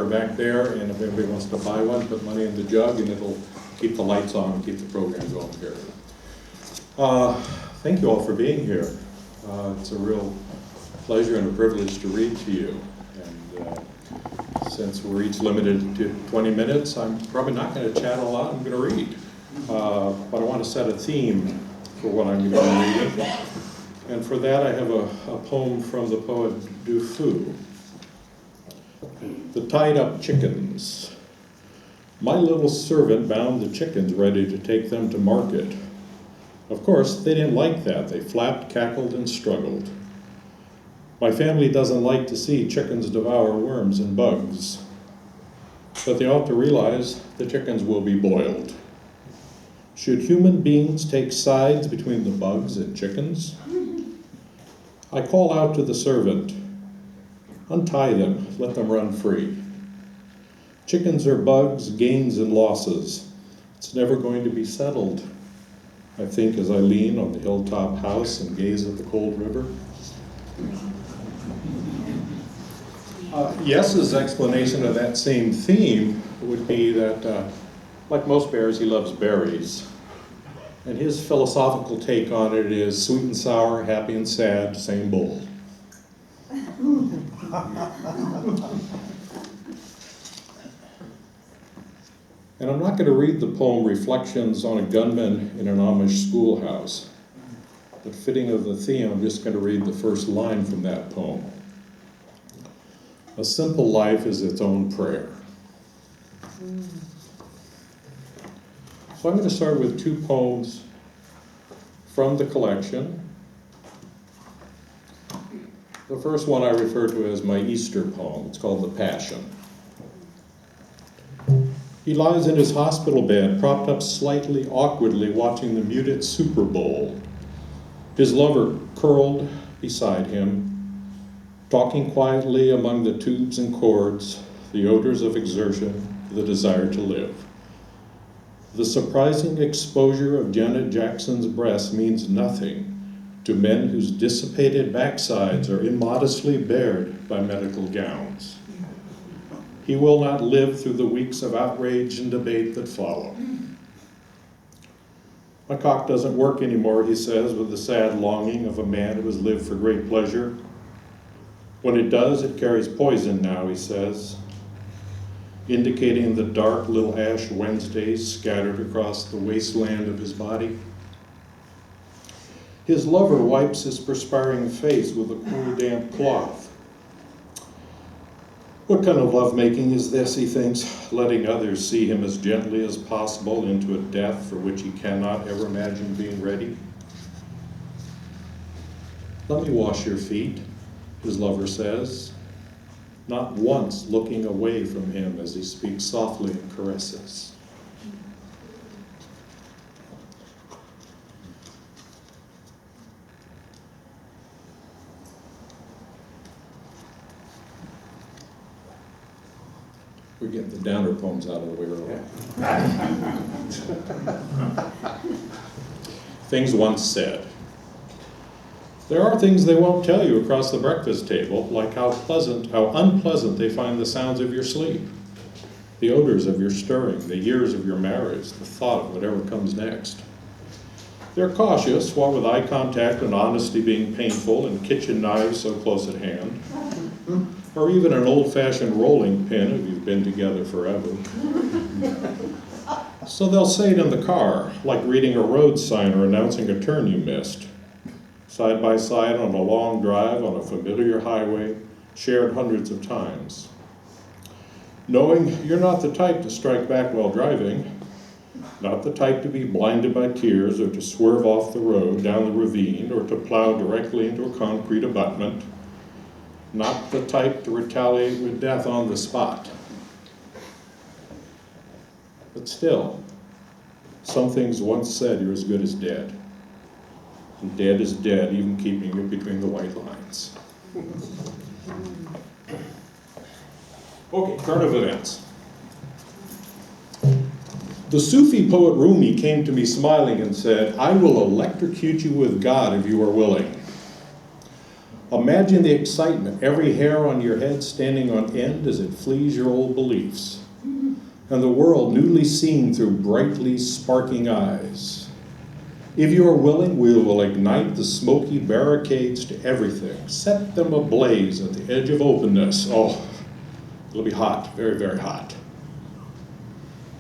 back there, and if anybody wants to buy one, put money in the jug, and it'll keep the lights on and keep the program going here. Thank you all for being here. It's a real pleasure and a privilege to read to you. And since we're each limited to 20 minutes, I'm probably not going to chat a lot. I'm going to read. But I want to set a theme for what I'm going to read. And for that, I have a poem from the poet Du Fu. The Tied Up Chickens. My little servant bound the chickens ready to take them to market. Of course, they didn't like that. They flapped, cackled, and struggled. My family doesn't like to see chickens devour worms and bugs, but they ought to realize the chickens will be boiled. Should human beings take sides between the bugs and chickens? I call out to the servant, untie them, let them run free. Chickens are bugs, gains and losses. It's never going to be settled, I think, as I lean on the hilltop house and gaze at the cold river. Yes's explanation of that same theme would be that, like most bears, he loves berries. And his philosophical take on it is sweet and sour, happy and sad, same bowl. And I'm not going to read the poem Reflections on a Gunman in an Amish Schoolhouse. But fitting of the theme, I'm just going to read the first line from that poem. A simple life is its own prayer. So I'm going to start with two poems from the collection. The first one I refer to as my Easter poem. It's called The Passion. He lies in his hospital bed, propped up slightly awkwardly, watching the muted Super Bowl. His lover curled beside him, talking quietly among the tubes and cords, the odors of exertion, the desire to live. The surprising exposure of Janet Jackson's breasts means nothing to men whose dissipated backsides are immodestly bared by medical gowns. He will not live through the weeks of outrage and debate that follow. My cock doesn't work anymore, he says, with the sad longing of a man who has lived for great pleasure. When it does, it carries poison now, he says, indicating the dark little ash Wednesdays scattered across the wasteland of his body. His lover wipes his perspiring face with a cool, damp cloth. What kind of lovemaking is this, he thinks, letting others see him as gently as possible into a death for which he cannot ever imagine being ready? Let me wash your feet, his lover says, not once looking away from him as he speaks softly and caresses. We're getting the downer poems out of the way early. Things once said. There are things they won't tell you across the breakfast table, like how unpleasant they find the sounds of your sleep, the odors of your stirring, the years of your marriage, the thought of whatever comes next. They're cautious, what with eye contact and honesty being painful and kitchen knives so close at hand, or even an old-fashioned rolling pin if you've been together forever. So they'll say it in the car, like reading a road sign or announcing a turn you missed. Side by side on a long drive on a familiar highway, shared hundreds of times. Knowing you're not the type to strike back while driving, not the type to be blinded by tears or to swerve off the road down the ravine or to plow directly into a concrete abutment, not the type to retaliate with death on the spot. But still, some things once said you're as good as dead. And dead is dead, even keeping it between the white lines. Okay, current events. The Sufi poet Rumi came to me smiling and said, I will electrocute you with God if you are willing. Imagine the excitement, every hair on your head standing on end as it flees your old beliefs, and the world newly seen through brightly sparking eyes. If you are willing, we will ignite the smoky barricades to everything, set them ablaze at the edge of openness. Oh, it'll be hot, very, very hot.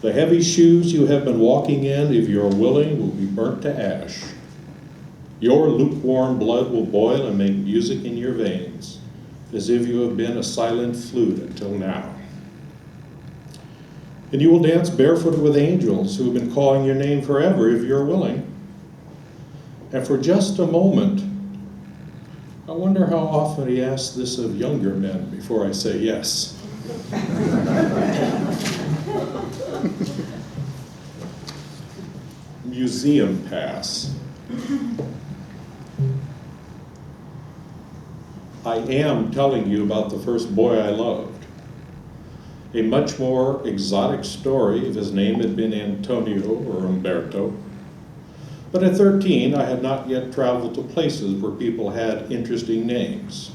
The heavy shoes you have been walking in, if you are willing, will be burnt to ash. Your lukewarm blood will boil and make music in your veins, as if you have been a silent flute until now. And you will dance barefooted with angels who have been calling your name forever, if you're willing. And for just a moment, I wonder how often he asks this of younger men before I say yes. Museum pass. I am telling you about the first boy I loved. A much more exotic story if his name had been Antonio or Umberto. But at 13, I had not yet traveled to places where people had interesting names,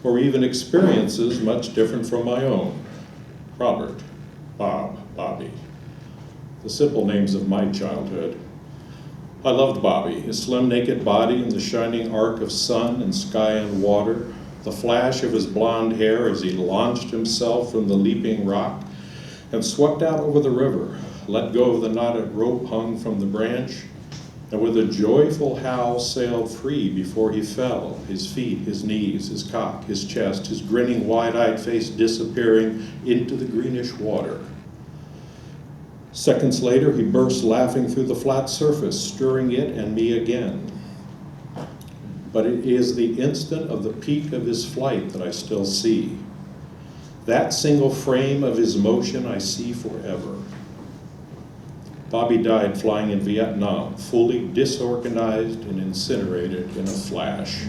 or even experiences much different from my own. Robert, Bob, Bobby, the simple names of my childhood. I loved Bobby, his slim naked body in the shining arc of sun and sky and water, the flash of his blonde hair as he launched himself from the leaping rock and swept out over the river, let go of the knotted rope hung from the branch, and with a joyful howl sailed free before he fell, his feet, his knees, his cock, his chest, his grinning wide-eyed face disappearing into the greenish water. Seconds later, he burst laughing through the flat surface, stirring it and me again. But it is the instant of the peak of his flight that I still see. That single frame of his motion I see forever. Bobby died flying in Vietnam, fully disorganized and incinerated in a flash.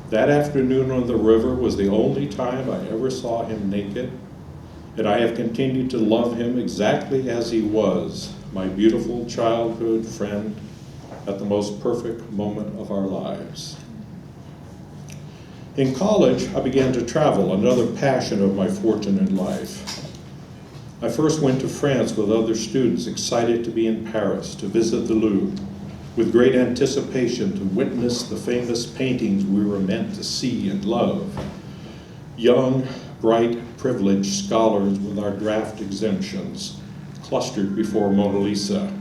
That afternoon on the river was the only time I ever saw him naked, and I have continued to love him exactly as he was, my beautiful childhood friend, at the most perfect moment of our lives. In college, I began to travel, another passion of my fortune in life. I first went to France with other students, excited to be in Paris, to visit the Louvre, with great anticipation to witness the famous paintings we were meant to see and love. Young, bright, privileged scholars with our draft exemptions clustered before Mona Lisa,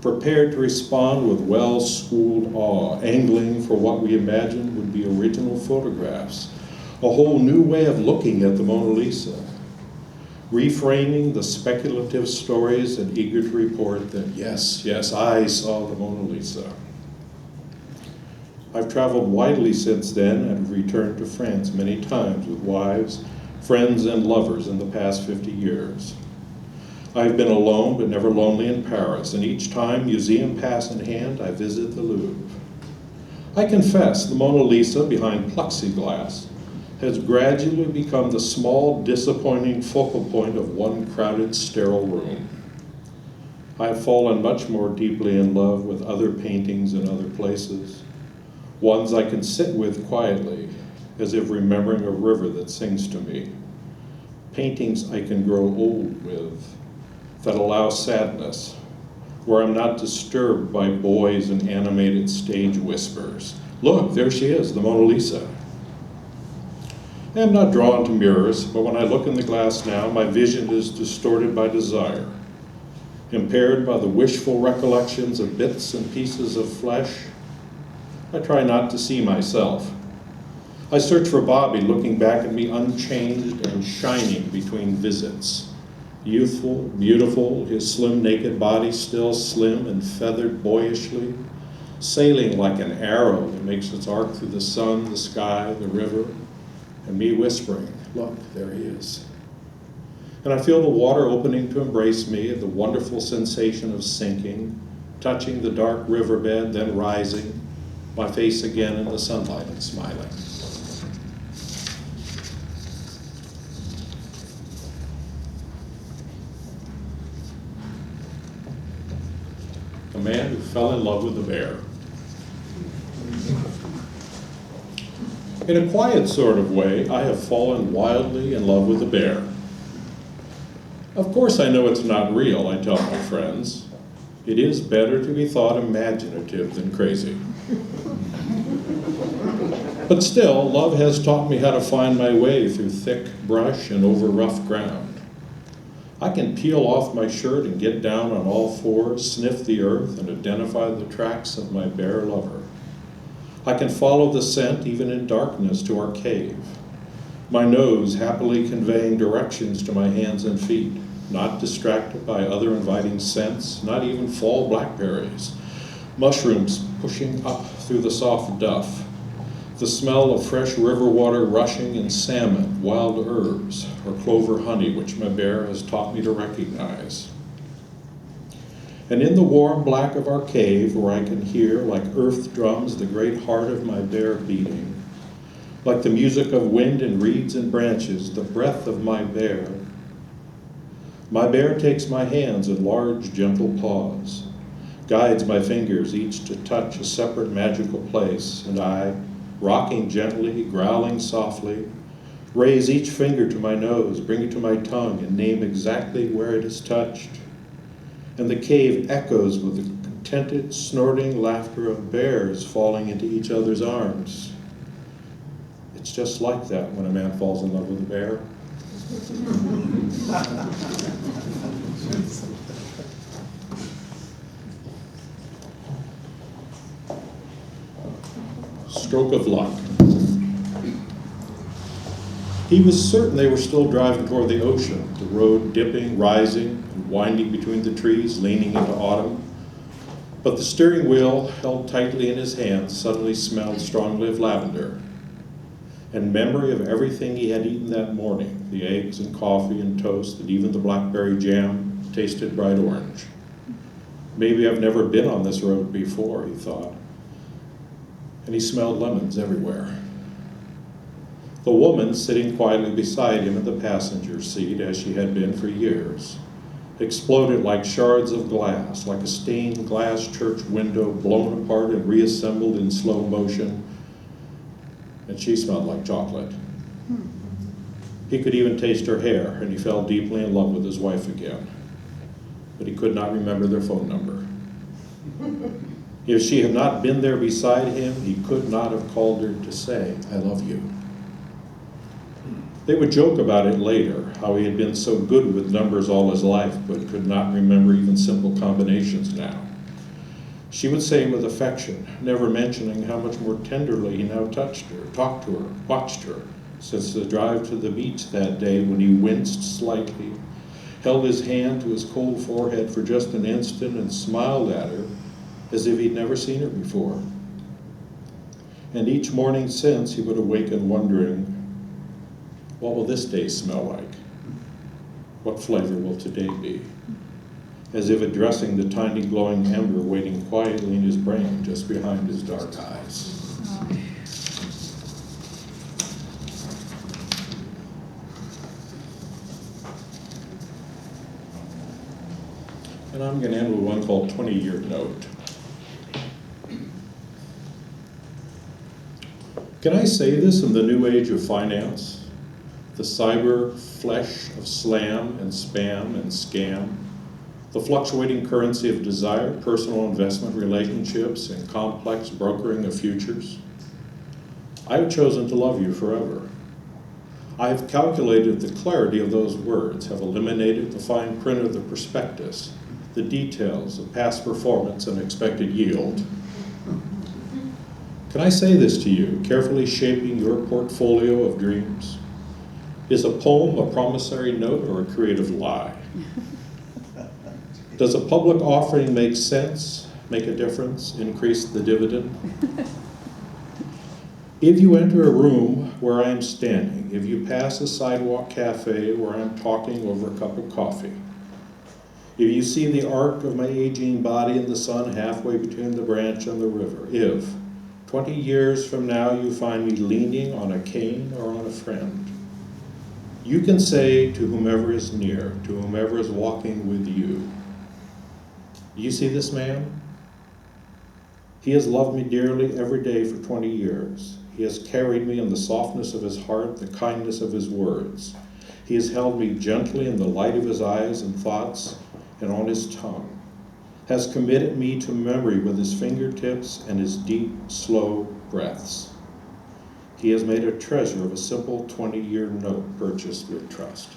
prepared to respond with well-schooled awe, angling for what we imagined would be original photographs, a whole new way of looking at the Mona Lisa, reframing the speculative stories and eager to report that yes, I saw the Mona Lisa. I've traveled widely since then and have returned to France many times with wives, friends, and lovers in the past 50 years. I've been alone but never lonely in Paris, and each time, museum pass in hand, I visit the Louvre. I confess the Mona Lisa behind plexiglass has gradually become the small, disappointing focal point of one crowded, sterile room. I have fallen much more deeply in love with other paintings in other places, ones I can sit with quietly, as if remembering a river that sings to me, paintings I can grow old with, that allow sadness, where I'm not disturbed by boys and animated stage whispers. Look, there she is, the Mona Lisa. I am not drawn to mirrors, but when I look in the glass now, my vision is distorted by desire, impaired by the wishful recollections of bits and pieces of flesh. I try not to see myself. I search for Bobby, looking back at me unchanged and shining between visits. Youthful, beautiful, his slim, naked body still slim and feathered boyishly, sailing like an arrow that makes its arc through the sun, the sky, the river, and me whispering, look, there he is. And I feel the water opening to embrace me, the wonderful sensation of sinking, touching the dark riverbed, then rising, my face again in the sunlight and smiling. A man who fell in love with a bear. In a quiet sort of way, I have fallen wildly in love with a bear. Of course I know it's not real, I tell my friends. It is better to be thought imaginative than crazy. But still, love has taught me how to find my way through thick brush and over rough ground. I can peel off my shirt and get down on all fours, sniff the earth, and identify the tracks of my bear lover. I can follow the scent even in darkness to our cave, my nose happily conveying directions to my hands and feet, not distracted by other inviting scents, not even fall blackberries, mushrooms pushing up through the soft duff, the smell of fresh river water rushing and salmon, wild herbs, or clover honey, which my bear has taught me to recognize. And in the warm black of our cave, where I can hear, like earth drums, the great heart of my bear beating, like the music of wind and reeds and branches, the breath of my bear takes my hands in large, gentle paws, guides my fingers each to touch a separate magical place, and I, rocking gently, growling softly, raise each finger to my nose, bring it to my tongue, and name exactly where it is touched. And the cave echoes with the contented, snorting laughter of bears falling into each other's arms. It's just like that when a man falls in love with a bear. Stroke of luck. He was certain they were still driving toward the ocean, the road dipping, rising, and winding between the trees, leaning into autumn. But the steering wheel, held tightly in his hands, suddenly smelled strongly of lavender, and memory of everything he had eaten that morning, the eggs and coffee and toast, and even the blackberry jam, tasted bright orange. Maybe I've never been on this road before, he thought. And he smelled lemons everywhere. The woman, sitting quietly beside him in the passenger seat, as she had been for years, exploded like shards of glass, like a stained glass church window blown apart and reassembled in slow motion, and she smelled like chocolate. He could even taste her hair, and he fell deeply in love with his wife again. But he could not remember their phone number. If she had not been there beside him, he could not have called her to say, "I love you." They would joke about it later, how he had been so good with numbers all his life, but could not remember even simple combinations now. She would say with affection, never mentioning how much more tenderly he now touched her, talked to her, watched her, since the drive to the beach that day when he winced slightly, held his hand to his cold forehead for just an instant and smiled at her as if he'd never seen her before. And each morning since, he would awaken wondering, what will this day smell like? What flavor will today be? As if addressing the tiny glowing ember waiting quietly in his brain just behind his dark eyes. And I'm going to end with one called 20-Year Note. Can I say this in the new age of finance? The cyber flesh of slam and spam and scam, the fluctuating currency of desire, personal investment relationships, and complex brokering of futures? I have chosen to love you forever. I have calculated the clarity of those words, have eliminated the fine print of the prospectus, the details of past performance and expected yield. Can I say this to you, carefully shaping your portfolio of dreams? Is a poem a promissory note or a creative lie? Does a public offering make sense, make a difference, increase the dividend? If you enter a room where I am standing, if you pass a sidewalk cafe where I am talking over a cup of coffee, if you see the arc of my aging body in the sun halfway between the branch and the river, if 20 years from now you find me leaning on a cane or on a friend, you can say to whomever is near, to whomever is walking with you, you see this man? He has loved me dearly every day for 20 years. He has carried me in the softness of his heart, the kindness of his words. He has held me gently in the light of his eyes and thoughts and on his tongue, has committed me to memory with his fingertips and his deep, slow breaths. He has made a treasure of a simple 20-year note purchased with trust.